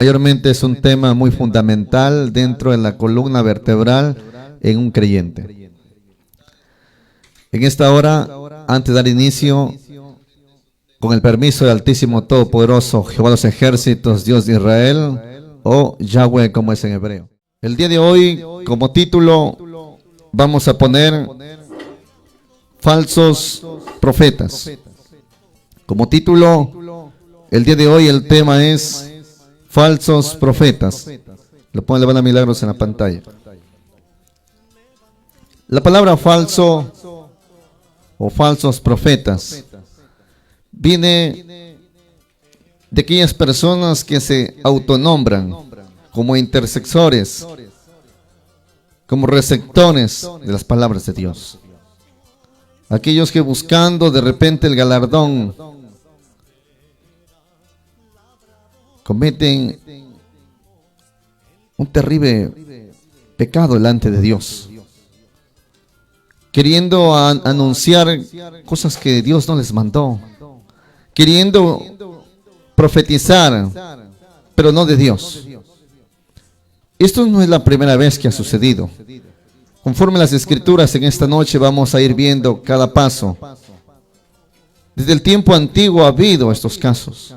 Mayormente es un tema muy fundamental dentro de la columna vertebral en un creyente. En esta hora, antes de dar inicio, con el permiso del Altísimo Todopoderoso, Jehová de los ejércitos, Dios de Israel, o Yahweh como es en hebreo. El día de hoy, como título, vamos a poner falsos profetas. Como título, el día de hoy el tema es falsos profetas. Lo pone Levana Milagros en la pantalla. La palabra falso o falsos profetas viene de aquellas personas que se autonombran como intercesores, como receptores de las palabras de Dios. Aquellos que buscando de repente el galardón cometen un terrible pecado delante de Dios, queriendo anunciar cosas que Dios no les mandó, queriendo profetizar, pero no de Dios. Esto no es la primera vez que ha sucedido. Conforme las Escrituras, en esta noche vamos a ir viendo cada paso. Desde el tiempo antiguo ha habido estos casos.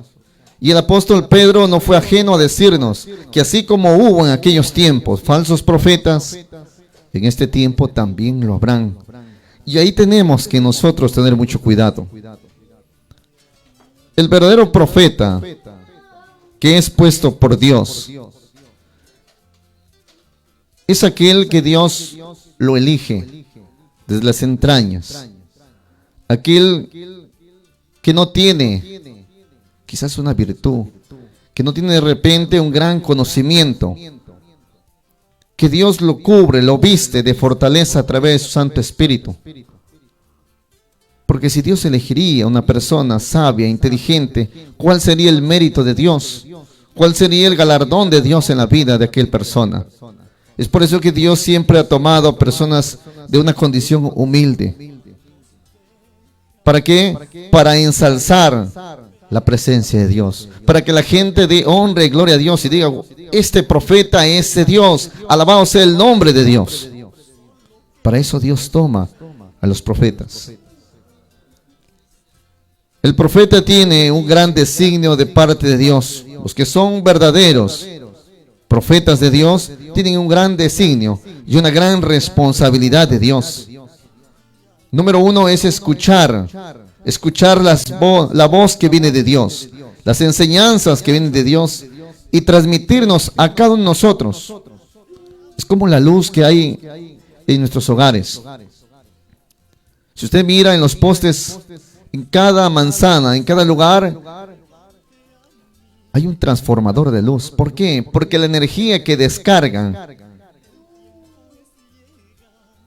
Y el apóstol Pedro no fue ajeno a decirnos que así como hubo en aquellos tiempos falsos profetas, en este tiempo también lo habrán. Y ahí tenemos que nosotros tener mucho cuidado. El verdadero profeta que es puesto por Dios es aquel que Dios lo elige desde las entrañas. Aquel que no tiene quizás una virtud, que no tiene de repente un gran conocimiento, que Dios lo cubre, lo viste de fortaleza a través de su Santo Espíritu. Porque si Dios elegiría a una persona sabia, inteligente, ¿cuál sería el mérito de Dios? ¿Cuál sería el galardón de Dios en la vida de aquella persona? Es por eso que Dios siempre ha tomado a personas de una condición humilde. ¿Para qué? Para ensalzar la presencia de Dios, para que la gente dé honra y gloria a Dios y diga, este profeta es de Dios, alabado sea el nombre de Dios. Para eso Dios toma a los profetas. El profeta tiene un gran designio de parte de Dios. Los que son verdaderos profetas de Dios tienen un gran designio y una gran responsabilidad de Dios. Número uno es escuchar la voz que viene de Dios, las enseñanzas que vienen de Dios y transmitirnos a cada uno de nosotros. Es como la luz que hay en nuestros hogares. Si usted mira en los postes, en cada manzana, en cada lugar, hay un transformador de luz. ¿Por qué? Porque la energía que descargan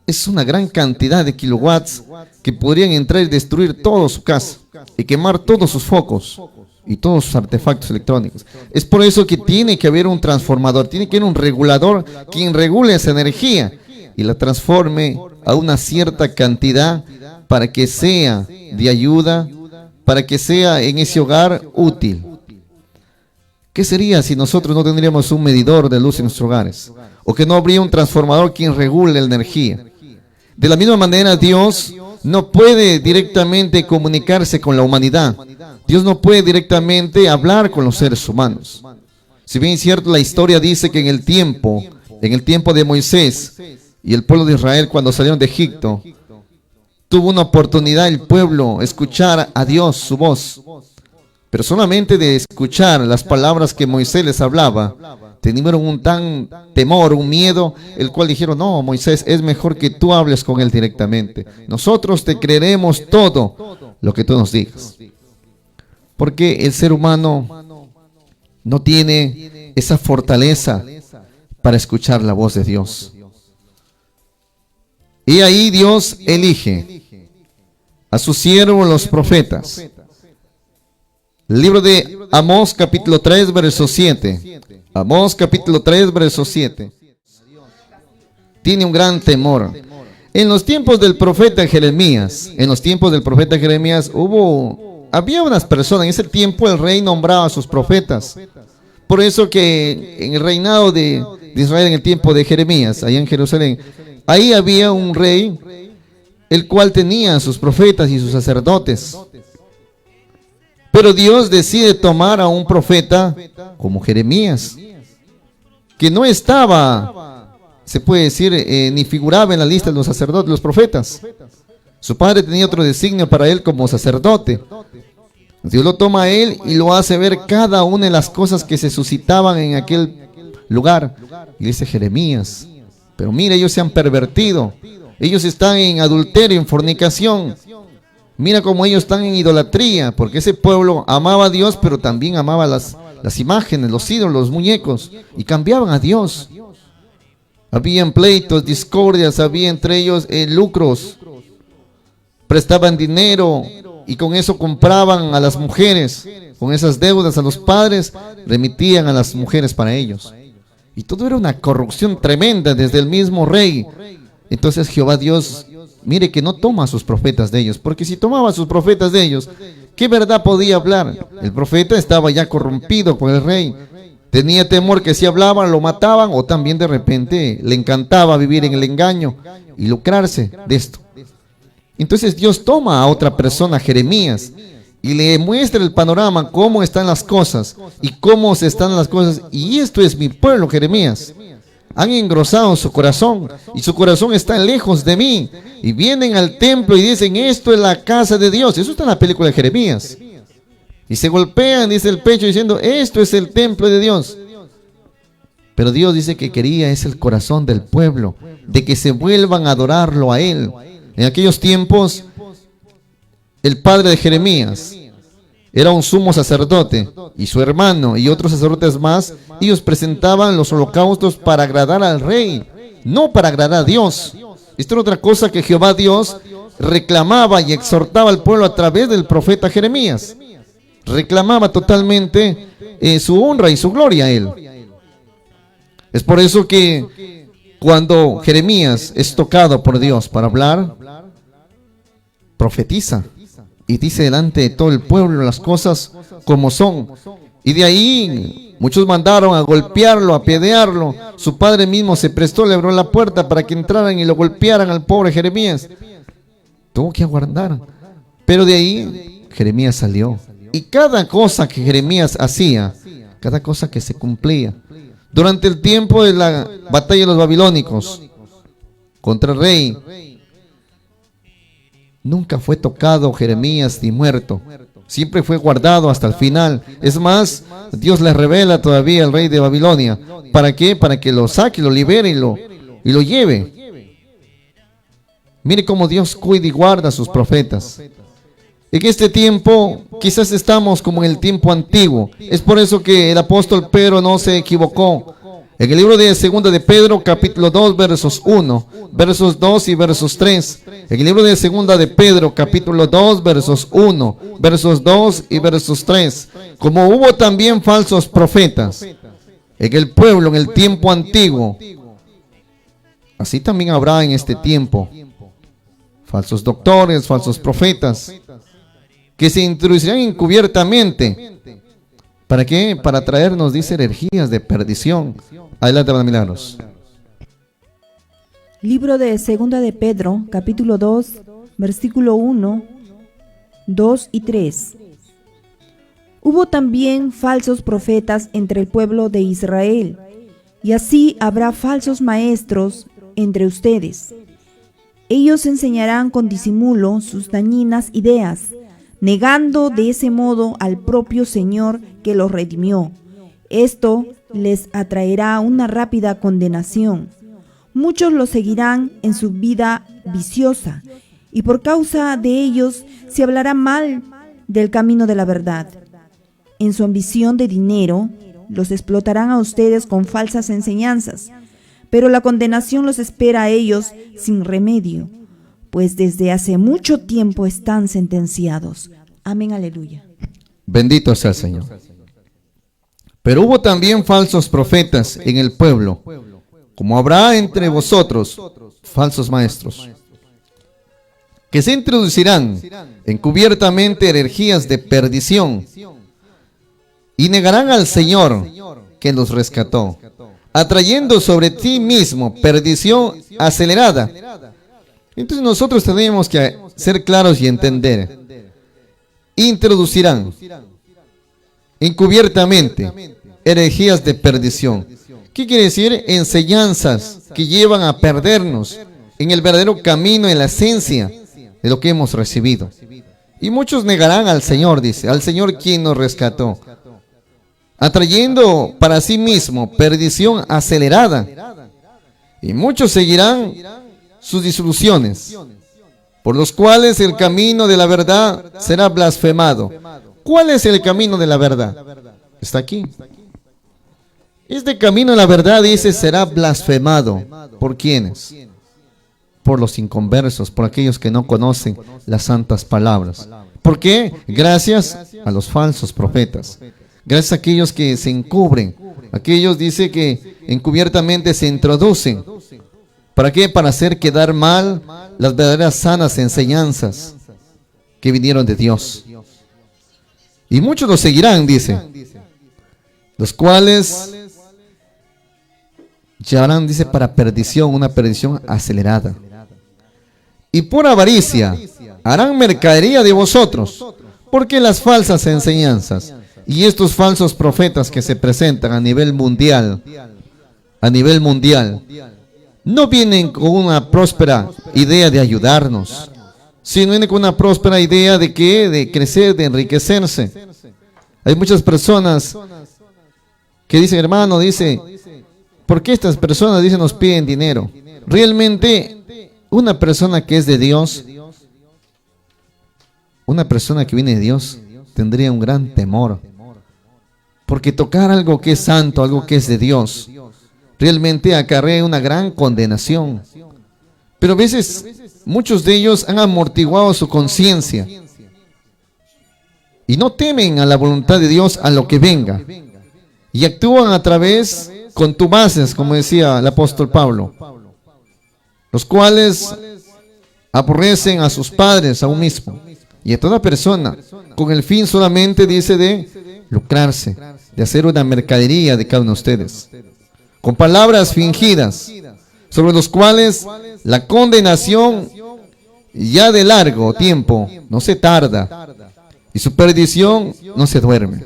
es una gran cantidad de kilowatts que podrían entrar y destruir toda su casa y quemar todos sus focos y todos sus artefactos electrónicos. Es por eso que tiene que haber un transformador, tiene que haber un regulador quien regule esa energía y la transforme a una cierta cantidad para que sea de ayuda, para que sea en ese hogar útil. ¿Qué sería si nosotros no tendríamos un medidor de luz en nuestros hogares? O que no habría un transformador quien regule la energía. De la misma manera, Dios no puede directamente comunicarse con la humanidad. Dios no puede directamente hablar con los seres humanos. Si bien es cierto, la historia dice que en el tiempo de Moisés y el pueblo de Israel cuando salieron de Egipto, tuvo una oportunidad el pueblo escuchar a Dios, su voz. Pero solamente de escuchar las palabras que Moisés les hablaba, tenían un tan temor, un miedo, el cual dijeron, no, Moisés, es mejor que tú hables con él directamente. Nosotros te creeremos todo lo que tú nos digas. Porque el ser humano no tiene esa fortaleza para escuchar la voz de Dios. Y ahí Dios elige a sus siervos los profetas. El libro de Amós capítulo 3 verso 7. Amós capítulo 3 verso 7. Tiene un gran temor. En los tiempos del profeta Jeremías, había unas personas, en ese tiempo el rey nombraba a sus profetas por eso que en el reinado de Israel en el tiempo de Jeremías, allá en Jerusalén, ahí había un rey, el cual tenía sus profetas y sus sacerdotes. Pero Dios decide tomar a un profeta como Jeremías, que no estaba, se puede decir, ni figuraba en la lista de los sacerdotes, los profetas. Su padre tenía otro designio para él como sacerdote. Dios lo toma a él y lo hace ver cada una de las cosas que se suscitaban en aquel lugar. Y dice: Jeremías, pero mira, ellos se han pervertido. Ellos están en adulterio, en fornicación. Mira cómo ellos están en idolatría, porque ese pueblo amaba a Dios, pero también amaba las imágenes, los ídolos, los muñecos, y cambiaban a Dios. Habían pleitos, discordias, había entre ellos lucros. Prestaban dinero y con eso compraban a las mujeres. Con esas deudas a los padres, remitían a las mujeres para ellos. Y todo era una corrupción tremenda desde el mismo rey. Entonces Jehová Dios, mire que no toma a sus profetas de ellos, porque si tomaba a sus profetas de ellos, ¿qué verdad podía hablar? El profeta estaba ya corrompido por el rey. Tenía temor que si hablaban lo mataban, o también de repente le encantaba vivir en el engaño y lucrarse de esto. Entonces Dios toma a otra persona, Jeremías, y le muestra el panorama, cómo están las cosas y cómo se están las cosas. Y esto es mi pueblo, Jeremías. Han engrosado su corazón y su corazón está lejos de mí. Y vienen al templo y dicen: esto es la casa de Dios. Eso está en la película de Jeremías. Y se golpean, dice, el pecho diciendo: esto es el templo de Dios. Pero Dios dice que quería es el corazón del pueblo, de que se vuelvan a adorarlo a Él. En aquellos tiempos, el padre de Jeremías era un sumo sacerdote, y su hermano y otros sacerdotes más, ellos presentaban los holocaustos para agradar al rey, no para agradar a Dios. Esto era otra cosa que Jehová Dios reclamaba y exhortaba al pueblo a través del profeta Jeremías. Reclamaba totalmente su honra y su gloria a él. Es por eso que cuando Jeremías es tocado por Dios para hablar, profetiza y dice delante de todo el pueblo las cosas como son. Y de ahí muchos mandaron a golpearlo, a apedrearlo. Su padre mismo se prestó, le abrió la puerta para que entraran y lo golpearan al pobre Jeremías. Tuvo que aguardar. Pero de ahí Jeremías salió. Y cada cosa que Jeremías hacía, cada cosa que se cumplía. Durante el tiempo de la batalla de los babilónicos contra el rey, nunca fue tocado Jeremías ni muerto. Siempre fue guardado hasta el final. Es más, Dios le revela todavía al rey de Babilonia. ¿Para qué? Para que lo saque, lo libere y lo lleve. Mire cómo Dios cuida y guarda a sus profetas. En este tiempo, quizás estamos como en el tiempo antiguo. Es por eso que el apóstol Pedro no se equivocó. En el libro de 2 de Pedro, capítulo 2, versos 1, versos 2 y versos 3. En el libro de 2 de Pedro, capítulo 2, versos 1, versos 2 y versos 3. Como hubo también falsos profetas en el pueblo, en el tiempo antiguo, así también habrá en este tiempo falsos doctores, falsos profetas, que se introducirán encubiertamente. ¿Para qué? Para traernos, dice, energías de perdición. Adelante, hermano Milagros. Libro de 2 de Pedro, capítulo 2, versículo 1, 2 y 3. Hubo también falsos profetas entre el pueblo de Israel, y así habrá falsos maestros entre ustedes. Ellos enseñarán con disimulo sus dañinas ideas, negando de ese modo al propio Señor que los redimió. Esto les atraerá una rápida condenación. Muchos los seguirán en su vida viciosa, y por causa de ellos se hablará mal del camino de la verdad. En su ambición de dinero, los explotarán a ustedes con falsas enseñanzas, pero la condenación los espera a ellos sin remedio, pues desde hace mucho tiempo están sentenciados. Amén, aleluya. Bendito sea el Señor. Pero hubo también falsos profetas en el pueblo, como habrá entre vosotros falsos maestros, que se introducirán encubiertamente herejías de perdición, y negarán al Señor que nos rescató, atrayendo sobre ti mismo perdición acelerada. Entonces nosotros tenemos que ser claros y entender. Introducirán encubiertamente herejías de perdición. ¿Qué quiere decir? Enseñanzas que llevan a perdernos en el verdadero camino, en la esencia de lo que hemos recibido. Y muchos negarán al Señor, dice, al Señor quien nos rescató, atrayendo para sí mismo perdición acelerada. Y muchos seguirán sus disoluciones, por los cuales el camino de la verdad será blasfemado. ¿Cuál es el camino de la verdad? Está aquí. Este camino de la verdad, dice, será blasfemado. ¿Por quiénes? Por los inconversos, por aquellos que no conocen las santas palabras. ¿Por qué? Gracias a los falsos profetas. Gracias a aquellos que se encubren. Aquellos, dice, que encubiertamente se introducen. ¿Para qué? Para hacer quedar mal las verdaderas sanas enseñanzas que vinieron de Dios. Y muchos lo seguirán, dice, los cuales llevarán, dice, para perdición, una perdición acelerada. Y por avaricia harán mercadería de vosotros, porque las falsas enseñanzas y estos falsos profetas que se presentan a nivel mundial, no vienen con una próspera idea de ayudarnos, sino vienen con una próspera idea de que de crecer, de enriquecerse. Hay muchas personas que dicen, hermano, dice, ¿por qué estas personas, dicen, nos piden dinero? Realmente, una persona que es de Dios, una persona que viene de Dios, tendría un gran temor. Porque tocar algo que es santo, algo que es de Dios, realmente acarrea una gran condenación. Pero a veces muchos de ellos han amortiguado su conciencia y no temen a la voluntad de Dios, a lo que venga, y actúan a través contumaces, como decía el apóstol Pablo, los cuales aborrecen a sus padres aún mismo y a toda persona, con el fin solamente, dice, de lucrarse, de hacer una mercadería de cada uno de ustedes, con palabras fingidas, sobre los cuales la condenación ya de largo tiempo no se tarda y su perdición no se duerme.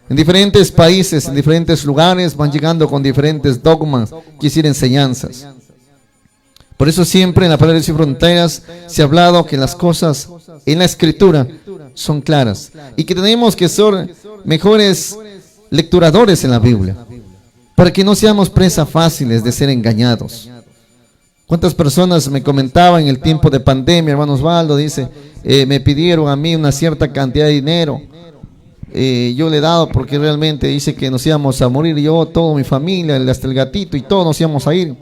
En diferentes países, en diferentes lugares van llegando con diferentes dogmas, quiere decir enseñanzas. Por eso siempre en la palabra de Sin Fronteras se ha hablado que las cosas en la Escritura son claras y que tenemos que ser mejores lecturadores en la Biblia, para que no seamos presas fáciles de ser engañados. ¿Cuántas personas me comentaban en el tiempo de pandemia, hermano Osvaldo? Dice, me pidieron a mí una cierta cantidad de dinero. Yo le he dado porque realmente dice que nos íbamos a morir. Yo, toda mi familia, hasta el gatito y todos nos íbamos a ir.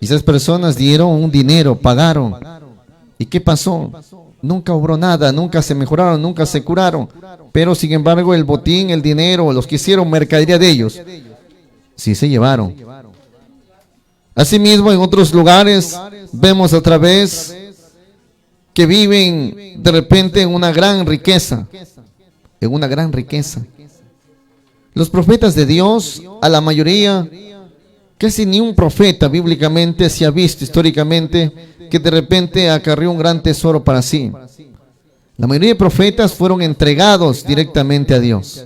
Y esas personas dieron un dinero, pagaron. ¿Y qué pasó? Nunca hubo nada, nunca se mejoraron, nunca se curaron. Pero sin embargo el botín, el dinero, los que hicieron mercadería de ellos, sí se llevaron. Asimismo, en otros lugares vemos a través que viven de repente en una gran riqueza. En una gran riqueza. Los profetas de Dios, a la mayoría, casi ni un profeta bíblicamente se ha visto históricamente que de repente acarreó un gran tesoro para sí. La mayoría de profetas fueron entregados directamente a Dios,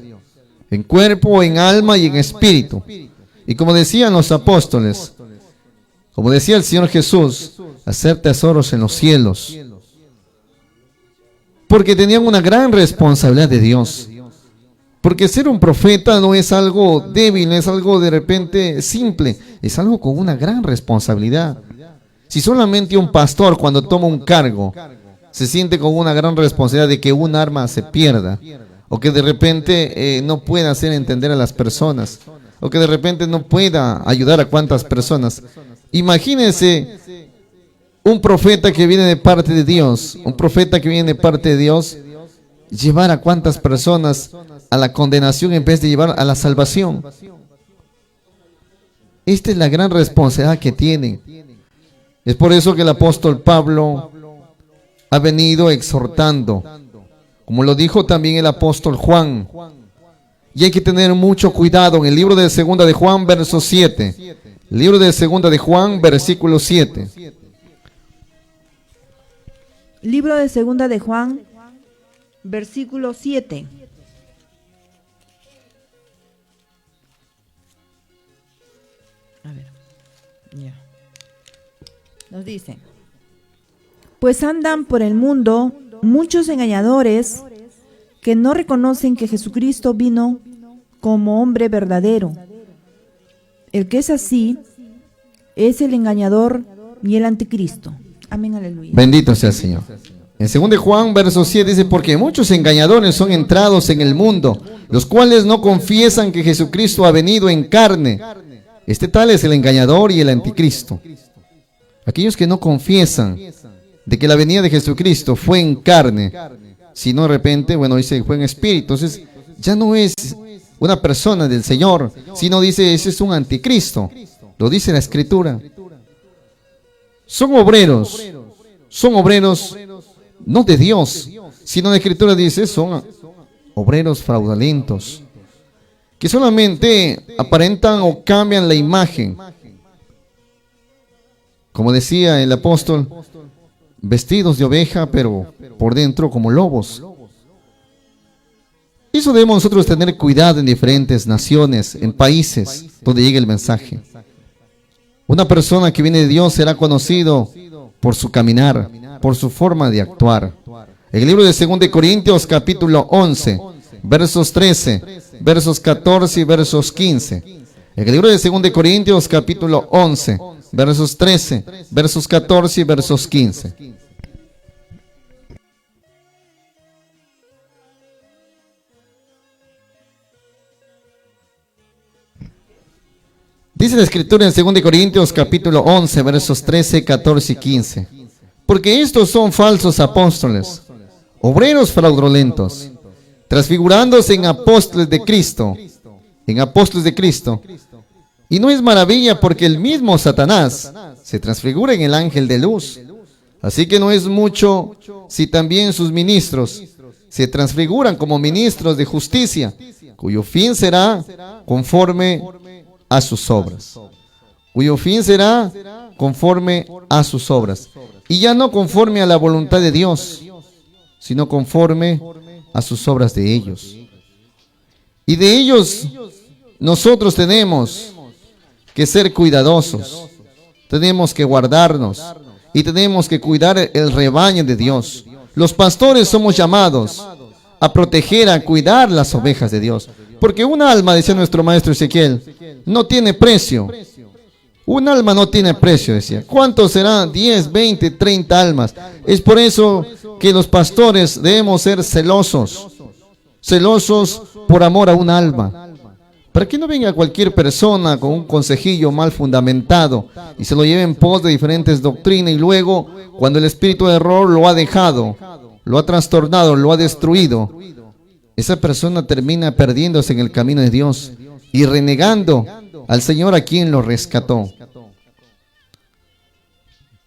en cuerpo, en alma y en espíritu. Y como decían los apóstoles, como decía el Señor Jesús, hacer tesoros en los cielos, porque tenían una gran responsabilidad de Dios. Porque ser un profeta no es algo débil, no es algo de repente simple, es algo con una gran responsabilidad. Si solamente un pastor, cuando toma un cargo, se siente con una gran responsabilidad de que un arma se pierda, o que de repente no pueda hacer entender a las personas, o que de repente no pueda ayudar a cuantas personas. Imagínense un profeta que viene de parte de Dios, un profeta que viene de parte de Dios, llevar a cuantas personas a la condenación en vez de llevar a la salvación. Esta es la gran responsabilidad que tienen. Es por eso que el apóstol Pablo ha venido exhortando, como lo dijo también el apóstol Juan, Y hay que tener mucho cuidado en el libro de Segunda de Juan, verso 7. El libro de Segunda de Juan, versículo 7. Libro de Segunda de Juan, versículo 7. A ver, ya. Nos dice: pues andan por el mundo muchos engañadores que no reconocen que Jesucristo vino como hombre verdadero. El que es así es el engañador y el anticristo. Amén, aleluya. Bendito sea el Señor. En 2 de Juan, verso 7 dice, porque muchos engañadores son entrados en el mundo, los cuales no confiesan que Jesucristo ha venido en carne. Este tal es el engañador y el anticristo. Aquellos que no confiesan de que la venida de Jesucristo fue en carne, sino de repente, bueno, dice fue en espíritu, entonces ya no es una persona del Señor, sino dice, ese es un anticristo. Lo dice la Escritura. Son obreros no de Dios, sino la Escritura dice, son obreros fraudulentos, que solamente aparentan o cambian la imagen. Como decía el apóstol, vestidos de oveja, pero por dentro como lobos. Eso debemos nosotros tener cuidado en diferentes naciones, en países donde llegue el mensaje. Una persona que viene de Dios será conocido por su caminar, por su forma de actuar. En el libro de 2 de Corintios, capítulo 11, versos 13, versos 14 y versos 15. En el libro de 2 de Corintios, capítulo 11, versos 13, versos 14 y versos 15. Dice la Escritura en 2 de Corintios, capítulo 11, versos 13, 14 y 15. Porque estos son falsos apóstoles, obreros fraudulentos, transfigurándose en apóstoles de Cristo, Y no es maravilla porque el mismo Satanás se transfigura en el ángel de luz. Así que no es mucho si también sus ministros se transfiguran como ministros de justicia, cuyo fin será conforme a sus obras. Y ya no conforme a la voluntad de Dios, sino conforme a sus obras de ellos. Y de ellos nosotros tenemos que ser cuidadosos, tenemos que guardarnos y tenemos que cuidar el rebaño de Dios. Los pastores somos llamados a proteger, a cuidar las ovejas de Dios, porque un alma, decía nuestro maestro Ezequiel, no tiene precio. Un alma no tiene precio, decía. ¿Cuántos serán? 10, 20, 30 almas. Es por eso que los pastores debemos ser celosos por amor a un alma. Para que no venga cualquier persona con un consejillo mal fundamentado y se lo lleve en pos de diferentes doctrinas, y luego, cuando el espíritu de error lo ha dejado, lo ha trastornado, lo ha destruido, esa persona termina perdiéndose en el camino de Dios y renegando al Señor a quien lo rescató.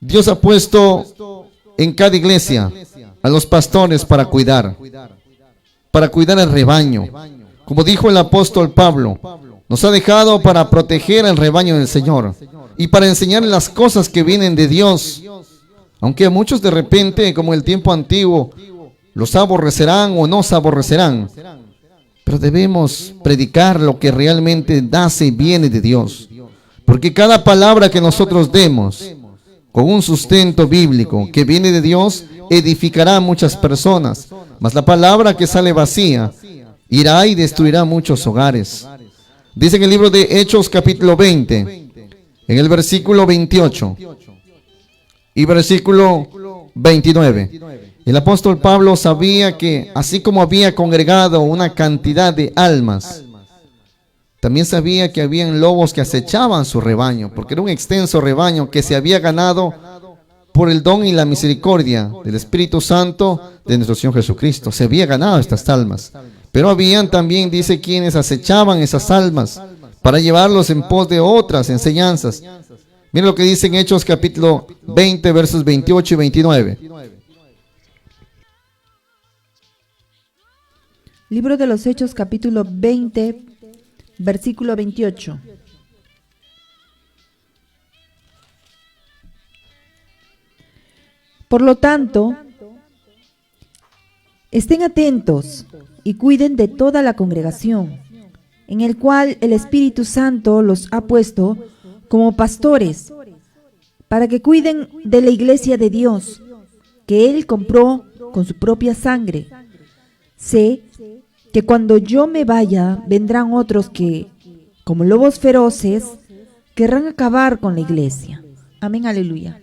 Dios ha puesto en cada iglesia a los pastores para cuidar el rebaño. Como dijo el apóstol Pablo, nos ha dejado para proteger el rebaño del Señor y para enseñar las cosas que vienen de Dios. Aunque a muchos de repente, como el tiempo antiguo, los aborrecerán o nos aborrecerán, pero debemos predicar lo que realmente nace y viene de Dios, porque cada palabra que nosotros demos con un sustento bíblico que viene de Dios edificará a muchas personas, mas la palabra que sale vacía irá y destruirá muchos hogares. Dice en el libro de Hechos, capítulo 20, en el versículo 28 y versículo 29. El apóstol Pablo sabía que así como había congregado una cantidad de almas, también sabía que habían lobos que acechaban su rebaño, porque era un extenso rebaño que se había ganado por el don y la misericordia del Espíritu Santo de nuestro Señor Jesucristo. Se había ganado estas almas, pero habían también, dice, quienes acechaban esas almas para llevarlos en pos de otras enseñanzas. Mira lo que dice en Hechos capítulo 20, versos 28 y 29. Libro de los Hechos, capítulo 20, versículo 28. Por lo tanto, estén atentos y cuiden de toda la congregación, en el cual el Espíritu Santo los ha puesto como pastores, para que cuiden de la iglesia de Dios, que Él compró con su propia sangre. Sé que cuando yo me vaya, vendrán otros que, como lobos feroces, querrán acabar con la iglesia. Amén, aleluya.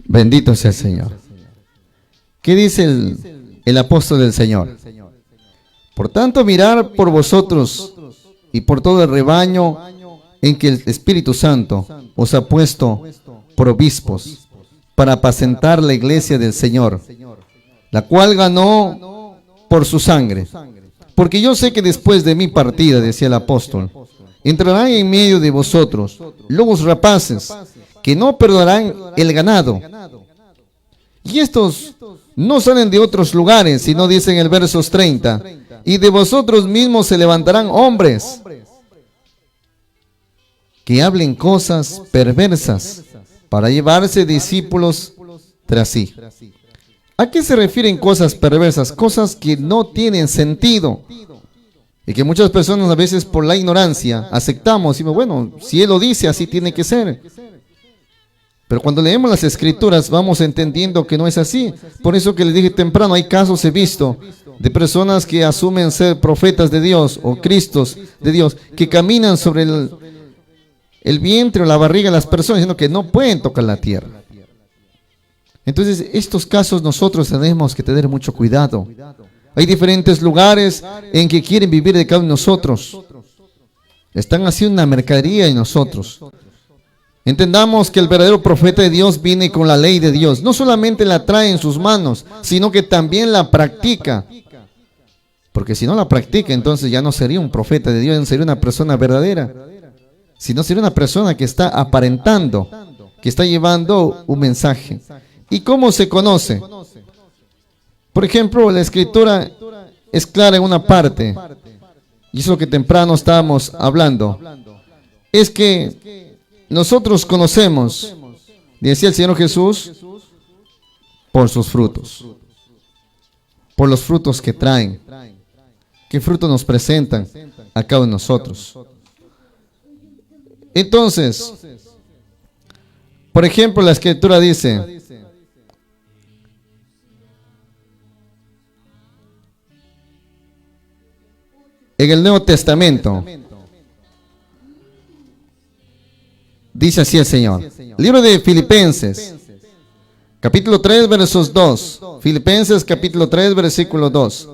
Bendito sea el Señor. ¿Qué dice el apóstol del Señor? Por tanto, mirar por vosotros y por todo el rebaño en que el Espíritu Santo os ha puesto por obispos, para apacentar la iglesia del Señor, la cual ganó por su sangre. Porque yo sé que después de mi partida, decía el apóstol, entrarán en medio de vosotros lobos rapaces, que no perdonarán el ganado. Y estos no salen de otros lugares, sino dicen el versos 30, y de vosotros mismos se levantarán hombres que hablen cosas perversas para llevarse discípulos tras sí. ¿A qué se refieren cosas perversas? Cosas que no tienen sentido y que muchas personas a veces por la ignorancia aceptamos y bueno, si Él lo dice, así tiene que ser. Pero cuando leemos las Escrituras vamos entendiendo que no es así. Por eso que les dije temprano, hay casos he visto de personas que asumen ser profetas de Dios o Cristos de Dios, que caminan sobre el vientre o la barriga de las personas diciendo que no pueden tocar la tierra. Entonces, estos casos nosotros tenemos que tener mucho cuidado. Hay diferentes lugares en que quieren vivir de cada uno de nosotros. Están haciendo una mercadería en nosotros. Entendamos que el verdadero profeta de Dios viene con la ley de Dios. No solamente la trae en sus manos, sino que también la practica. Porque si no la practica, entonces ya no sería un profeta de Dios, no sería una persona verdadera. Sino sería una persona que está aparentando, que está llevando un mensaje. ¿Y cómo se conoce? Por ejemplo, la Escritura es clara en una parte, y eso que temprano estábamos hablando, es que nosotros conocemos, decía el Señor Jesús, por sus frutos, por los frutos que traen, qué frutos nos presentan a cada uno de nosotros. Entonces, por ejemplo, la Escritura dice, en el Nuevo Testamento, dice así el Señor. Libro de Filipenses, capítulo 3, versos 2. Filipenses, capítulo 3, versículo 2.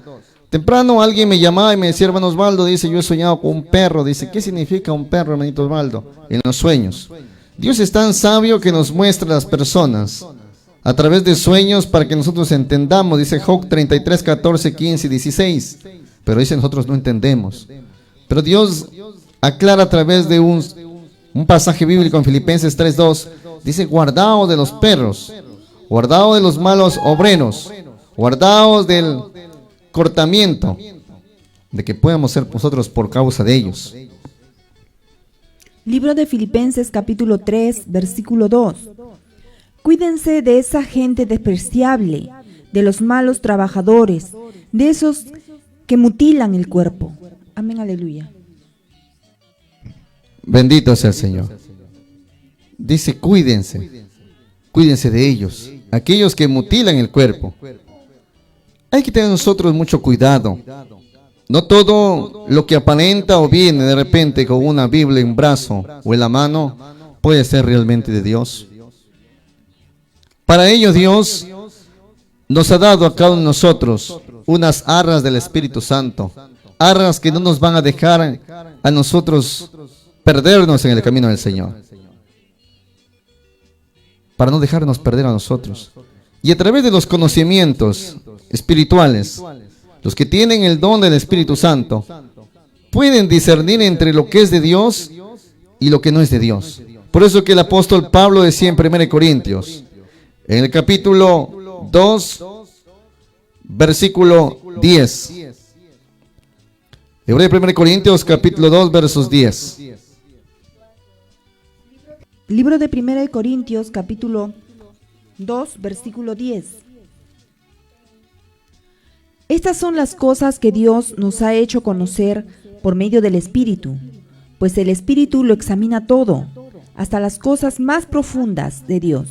Temprano alguien me llamaba y me decía, hermano Osvaldo, dice, yo he soñado con un perro. Dice, ¿qué significa un perro, hermanito Osvaldo? En los sueños. Dios es tan sabio que nos muestra a las personas a través de sueños para que nosotros entendamos. Dice Job 33, 14, 15 y 16. Pero dice, nosotros no entendemos. Pero Dios aclara a través de un pasaje bíblico en Filipenses 3, 2. Dice, guardaos de los perros, guardaos de los malos obreros, guardaos del cortamiento, de que podamos ser nosotros por causa de ellos. Libro de Filipenses capítulo 3, versículo 2. Cuídense de esa gente despreciable, de los malos trabajadores, de esos que mutilan el cuerpo. Amén, aleluya. Bendito sea el Señor. Dice, cuídense de ellos, aquellos que mutilan el cuerpo. Hay que tener nosotros mucho cuidado. No todo lo que aparenta o viene de repente con una Biblia en brazo o en la mano puede ser realmente de Dios. Para ello Dios nos ha dado a cada uno de nosotros unas arras del Espíritu Santo, arras que no nos van a dejar a nosotros perdernos en el camino del Señor, para no dejarnos perder a nosotros. Y a través de los conocimientos espirituales, los que tienen el don del Espíritu Santo pueden discernir entre lo que es de Dios y lo que no es de Dios. Por eso que el apóstol Pablo decía en 1 Corintios, en el capítulo 2, versículo 10, Hebreo 1 Corintios capítulo 2 versos 10. Libro de 1 Corintios capítulo 2 versículo 10. Estas son las cosas que Dios nos ha hecho conocer por medio del Espíritu, pues el Espíritu lo examina todo, hasta las cosas más profundas de Dios.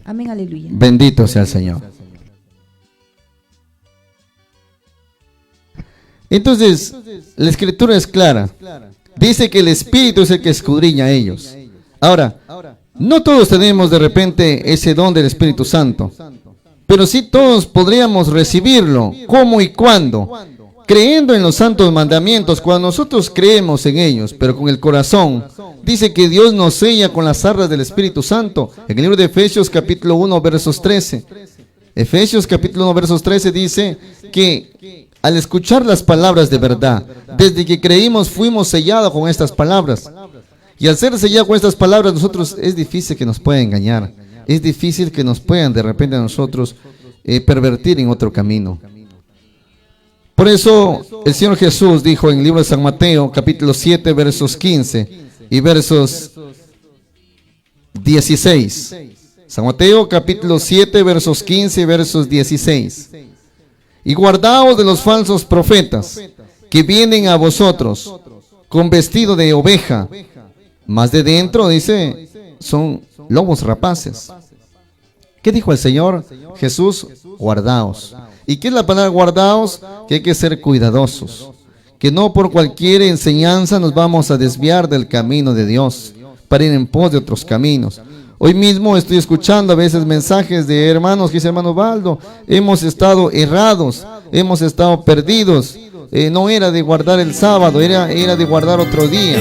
Amén, aleluya. Bendito sea el Señor. Entonces, la escritura es clara. Dice que el Espíritu es el que escudriña a ellos. Ahora, no todos tenemos de repente ese don del Espíritu Santo, pero sí todos podríamos recibirlo. ¿Cómo y cuándo? Creyendo en los santos mandamientos. Cuando nosotros creemos en ellos, pero con el corazón, dice que Dios nos sella con las arras del Espíritu Santo. En el libro de Efesios capítulo 1 versos 13. Efesios capítulo 1 versos 13 dice que al escuchar las palabras de verdad, desde que creímos fuimos sellados con estas palabras. Y al ser sellados con estas palabras, nosotros es difícil que nos puedan engañar. Es difícil que nos puedan de repente a nosotros pervertir en otro camino. Por eso el Señor Jesús dijo en el libro de San Mateo, capítulo 7, versos 15 y versos 16. San Mateo, capítulo 7, versos 15 y versos 16. Y guardaos de los falsos profetas, que vienen a vosotros con vestido de oveja, mas de dentro, dice, son lobos rapaces. ¿Qué dijo el Señor Jesús? Guardaos. ¿Y qué es la palabra guardaos? Que hay que ser cuidadosos, que no por cualquier enseñanza nos vamos a desviar del camino de Dios para ir en pos de otros caminos. Hoy mismo estoy escuchando a veces mensajes de hermanos que dicen: hermano Baldo, hemos estado errados, hemos estado perdidos, no era de guardar el sábado, era de guardar otro día.